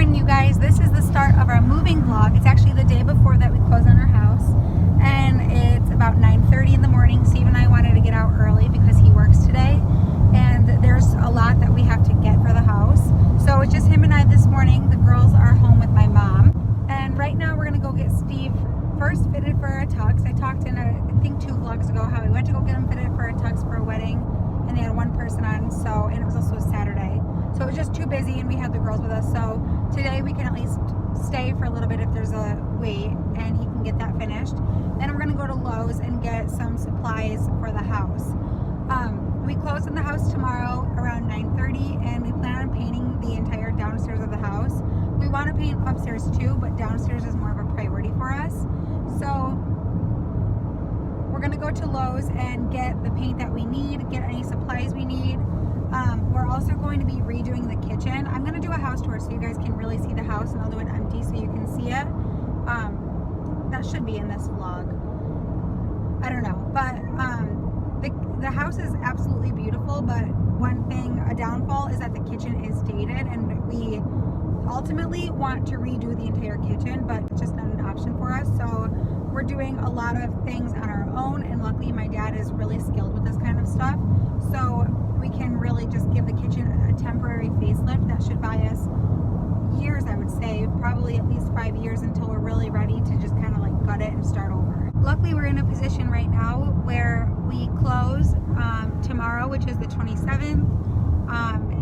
morning, you guys. This is the start of our moving vlog. It's actually the day before that we close on our house, and it's about 9:30 in the morning. Steve and I wanted to get out early because he works today, and there's a lot that we have to get for the house. So it's just him and I this morning. The girls are home with my mom, and right now we're gonna go get Steve first fitted for a tux. I talked in I think 2 vlogs ago how we went to go get him fitted for a tux for a wedding, and they had one person on, and it was also a Saturday. So it was just too busy, and we had the girls with us. So today we can at least stay for a little bit if there's a wait, and he can get that finished. Then we're gonna go to Lowe's and get some supplies for the house. We close in the house tomorrow around 9:30, and we plan on painting the entire downstairs of the house. We want to paint upstairs too, but downstairs is more of a priority for us. So we're gonna go to Lowe's and get the paint that we need, get any supplies we need. We're also going to be redoing the kitchen. I'm going to do a house tour so you guys can really see the house, and I'll do it empty so you can see it. That should be in this vlog. I don't know, but the house is absolutely beautiful, but one thing, a downfall, is that the kitchen is dated, and we ultimately want to redo the entire kitchen, but it's just not an option for us. So we're doing a lot of things on our own, and luckily my dad is really skilled with this kind of stuff. So we can really just give the kitchen a temporary facelift that should buy us years, I would say, probably at least 5 years until we're really ready to just kind of like gut it and start over. Luckily, we're in a position right now where we close tomorrow, which is the 27th,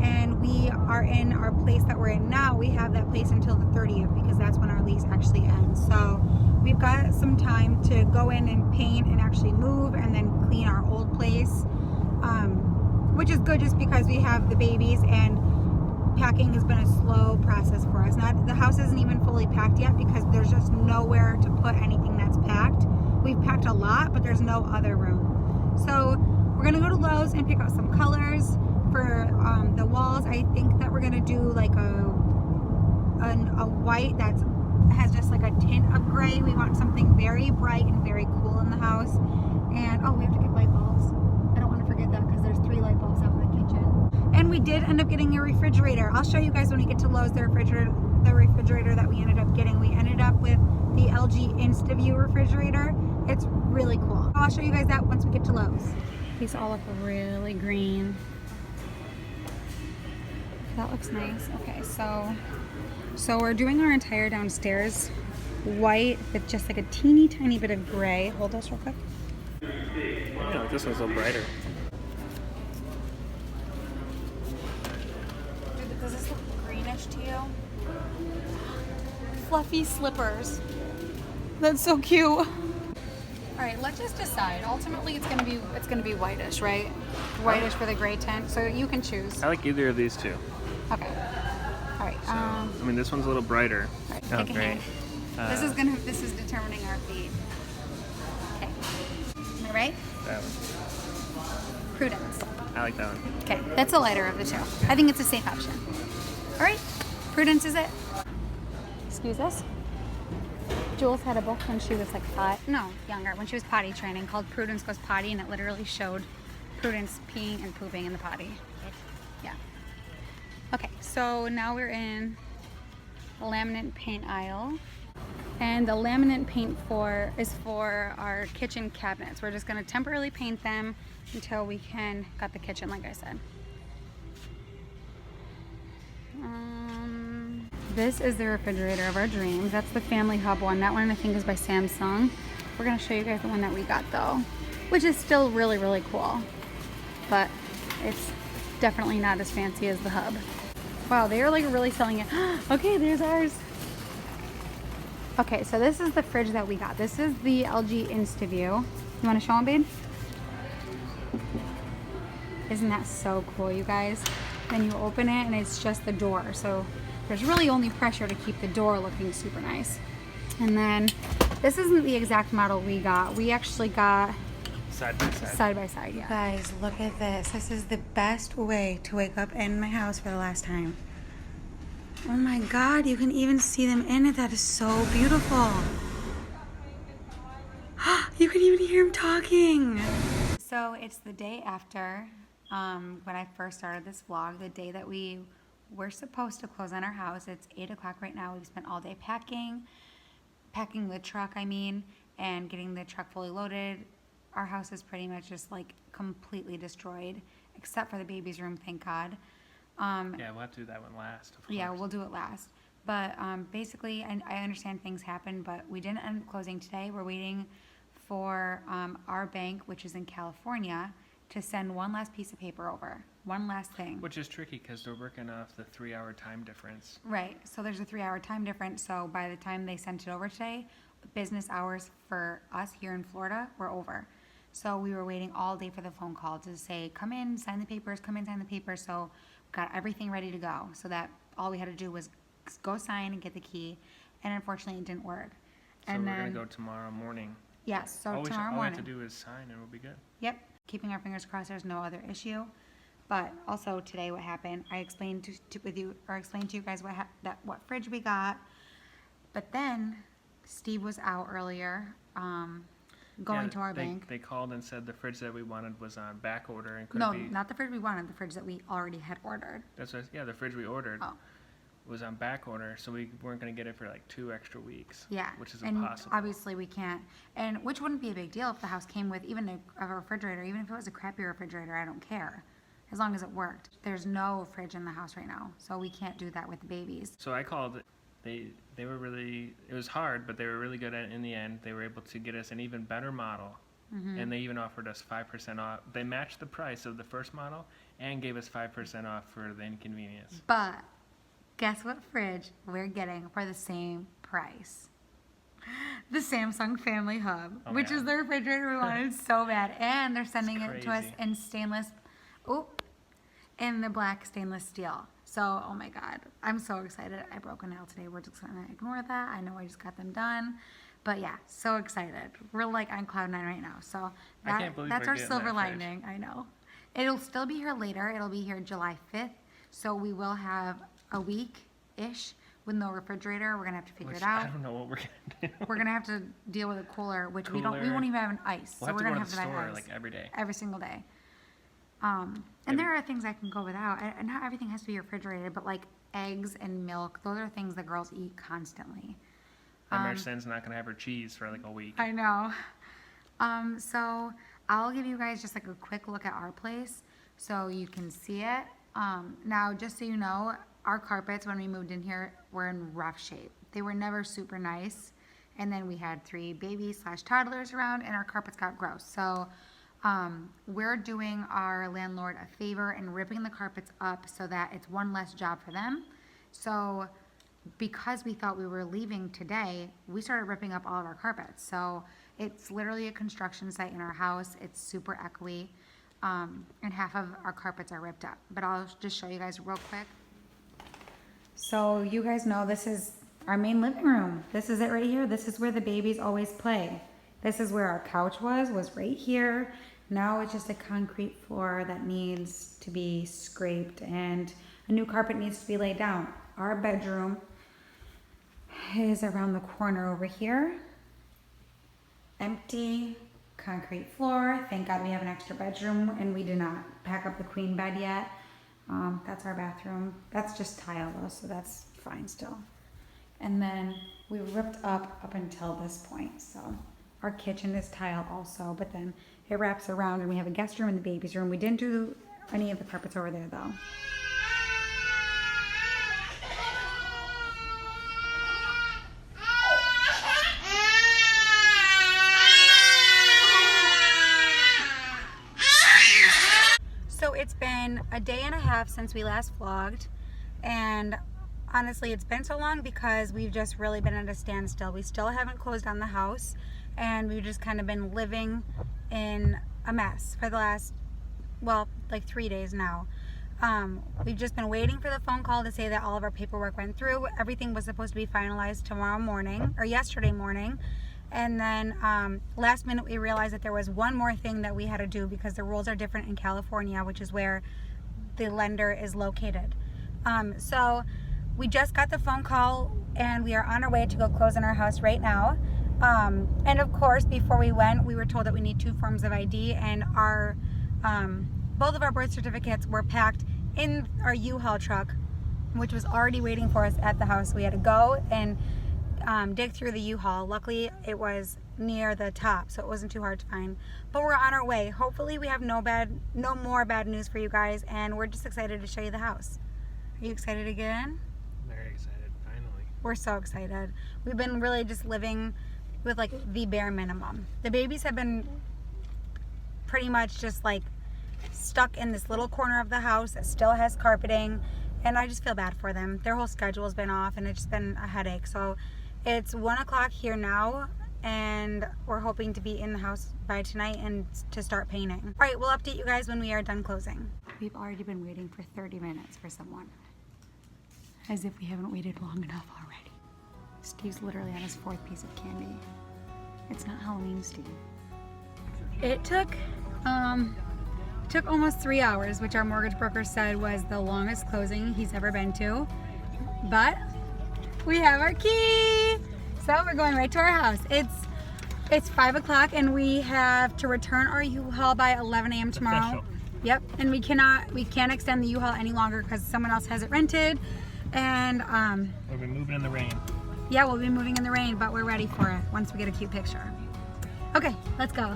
and we are in our place that we're in now. We have that place until the 30th because that's when our lease actually ends. So we've got some time to go in and paint and actually move and then clean our old place. Which is good just because we have the babies, and packing has been a slow process for us. The house isn't even fully packed yet because there's just nowhere to put anything that's packed. We've packed a lot, but there's no other room. So we're gonna go to Lowe's and pick out some colors for the walls. I think that we're gonna do like a white that has just like a tint of gray. We want something very bright and very cool in the house. And oh, we have to get light bulbs. I don't want to forget that because there's 3 light bulbs out in the kitchen. And we did end up getting a refrigerator. I'll show you guys when we get to Lowe's the refrigerator that we ended up getting. We ended up with the LG InstaView refrigerator. It's really cool. I'll show you guys that once we get to Lowe's. These all look really green. That looks nice. Okay, so we're doing our entire downstairs white with just like a teeny tiny bit of gray. Hold this real quick. Yeah, this one's a little brighter. Dude, does this look greenish to you? Fluffy slippers. That's so cute. All right, let's just decide. Ultimately, it's gonna be whitish, right? Whitish with a gray tint. So you can choose. I like either of these two. Okay. All right. So, I mean, this one's a little brighter. All right, Oh, pick a great. hand. This is determining our fate. Okay. Am I right? That one. Prudence. I like that one. Okay, that's the lighter of the two. I think it's a safe option. All right, Prudence is it. Excuse us. Jules had a book when she was like younger, when she was potty training, called Prudence Goes Potty, and it literally showed Prudence peeing and pooping in the potty. Yeah. Okay, so now we're in the laminate paint aisle. And the laminate paint is for our kitchen cabinets. We're just gonna temporarily paint them until we can gut the kitchen, like I said. This is the refrigerator of our dreams. That's the Family Hub one. That one I think is by Samsung. We're gonna show you guys the one that we got though, which is still really, really cool. But it's definitely not as fancy as the Hub. Wow, they are like really selling it. Okay, there's ours. Okay, so this is the fridge that we got. This is the LG InstaView. You want to show them, babe? Isn't that so cool, you guys? Then you open it and it's just the door. So there's really only pressure to keep the door looking super nice. And then this isn't the exact model we got. We actually got Side by side. Side by side, yeah. Guys, look at this. This is the best way to wake up in my house for the last time. Oh my God, you can even see them in it. That is so beautiful. You can even hear him talking. So it's the day after when I first started this vlog, the day that we we're supposed to close on our house. It's 8 o'clock right now. We've spent all day packing the truck, and getting the truck fully loaded. Our house is pretty much just like completely destroyed, except for the baby's room, thank God. Yeah, we'll have to do that one last, of course. Yeah, we'll do it last. But basically, I understand things happen, but we didn't end up closing today. We're waiting for our bank, which is in California, to send one last piece of paper over. One last thing. Which is tricky because they're working off the 3-hour time difference. Right. So there's a 3-hour time difference. So by the time they sent it over today, business hours for us here in Florida were over. So we were waiting all day for the phone call to say, come in, sign the papers, come in, sign the papers. So we got everything ready to go. So that all we had to do was go sign and get the key. And unfortunately, it didn't work. So and we're then, going to go tomorrow morning. Yes. So All tomorrow we morning. have to do is sign and we'll be good. Yep. Keeping our fingers crossed there's no other issue. But also today what happened, I explained to you guys what fridge we got. But then Steve was out earlier, going to our bank. They called and said the fridge that we wanted was on back order and No, not the fridge we wanted, the fridge that we already had ordered. That's what, yeah, the fridge we ordered Oh. was on back order, so we weren't going to get it for like 2 extra weeks. Yeah. Which is and impossible. Obviously we can't, and which wouldn't be a big deal if the house came with even a refrigerator, even if it was a crappy refrigerator, I don't care. As long as it worked. There's no fridge in the house right now, so we can't do that with the babies. So I called. They were really. It was hard, but they were really good at it in the end. They were able to get us an even better model, and they even offered us 5% off. They matched the price of the first model and gave us 5% off for the inconvenience. But guess what fridge we're getting for the same price? The Samsung Family Hub, which is the refrigerator we wanted so bad, and they're sending it to us in in the black stainless steel. So, oh my God, I'm so excited. I broke a nail today. We're just gonna ignore that. I know I just got them done. But yeah, so excited. We're like on cloud 9 right now. So I can't believe that's we're our getting silver that fridge. lining. I know. It'll still be here later. It'll be here July 5th. So we will have a week-ish with no refrigerator. We're gonna have to figure it out. I don't know what we're gonna do. We're gonna have to deal with a cooler, which we won't even have an ice. We'll so have we're to gonna go have to to the buy store ice like every day. every single day. And there are things I can go without. And not everything has to be refrigerated, but like eggs and milk, those are things that girls eat constantly. And Marston's not gonna have her cheese for like a week. I know. So I'll give you guys just like a quick look at our place so you can see it. Now, just so you know, our carpets when we moved in here were in rough shape. They were never super nice. And then we had 3 babies/toddlers around and our carpets got gross. So we're doing our landlord a favor and ripping the carpets up so that it's one less job for them. So because we thought we were leaving today, we started ripping up all of our carpets. So it's literally a construction site in our house. It's super echoey, and half of our carpets are ripped up. But I'll just show you guys real quick. So you guys know this is our main living room. This is it right here. This is where the babies always play. This is where our couch was right here. Now it's just a concrete floor that needs to be scraped and a new carpet needs to be laid down. Our bedroom is around the corner over here. Empty, concrete floor. Thank God we have an extra bedroom and we did not pack up the queen bed yet. That's our bathroom. That's just tile though, so that's fine still. And then we ripped up until this point, so. Our kitchen is tile also, but then it wraps around and we have a guest room and the baby's room. We didn't do any of the carpets over there though. So it's been a day and a half since we last vlogged, and honestly it's been so long because we've just really been at a standstill. We still haven't closed on the house and we've just kind of been living in a mess for the last, well, like 3 days now. We've just been waiting for the phone call to say that all of our paperwork went through. Everything was supposed to be finalized tomorrow morning, or yesterday morning. And then last minute we realized that there was one more thing that we had to do because the rules are different in California, which is where the lender is located. So we just got the phone call and we are on our way to go close on our house right now. And of course, before we went, we were told that we need 2 forms of ID, and our both of our birth certificates were packed in our U-Haul truck which was already waiting for us at the house. We had to go and dig through the U-Haul. Luckily, it was near the top, so it wasn't too hard to find. But we're on our way. Hopefully, we have no more bad news for you guys, and we're just excited to show you the house. Are you excited to get in? Very excited, finally. We're so excited. We've been really just living with like the bare minimum. The babies have been pretty much just like stuck in this little corner of the house that still has carpeting, and I just feel bad for them. Their whole schedule's been off and it's just been a headache. So it's 1 o'clock here now, and we're hoping to be in the house by tonight and to start painting. All right, we'll update you guys when we are done closing. We've already been waiting for 30 minutes for someone. As if we haven't waited long enough already. Steve's literally on his 4th piece of candy. It's not Halloween, Steve. It took almost 3 hours, which our mortgage broker said was the longest closing he's ever been to. But we have our key! So we're going right to our house. It's 5 o'clock and we have to return our U-Haul by 11 a.m. tomorrow. Official. Yep, and we can't extend the U-Haul any longer because someone else has it rented. And We'll be moving in the rain. yeah, we'll be moving in the rain, but we're ready for it once we get a cute picture. Okay, let's go.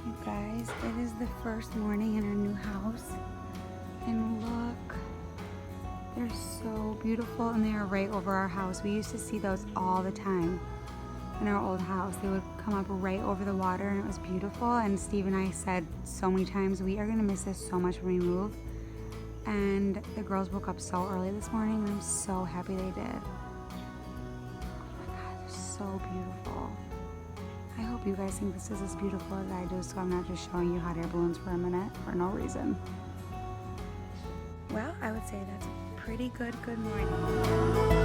You guys, it is the first morning in our new house. And look, they're so beautiful, and they are right over our house. We used to see those all the time in our old house. They would come up right over the water, and it was beautiful. And Steve and I said so many times, we are gonna miss this so much when we move. And the girls woke up so early this morning, and I'm so happy they did. Oh my God, they're so beautiful. I hope you guys think this is as beautiful as I do, so I'm not just showing you hot air balloons for a minute for no reason. Well, I would say that's a pretty good morning.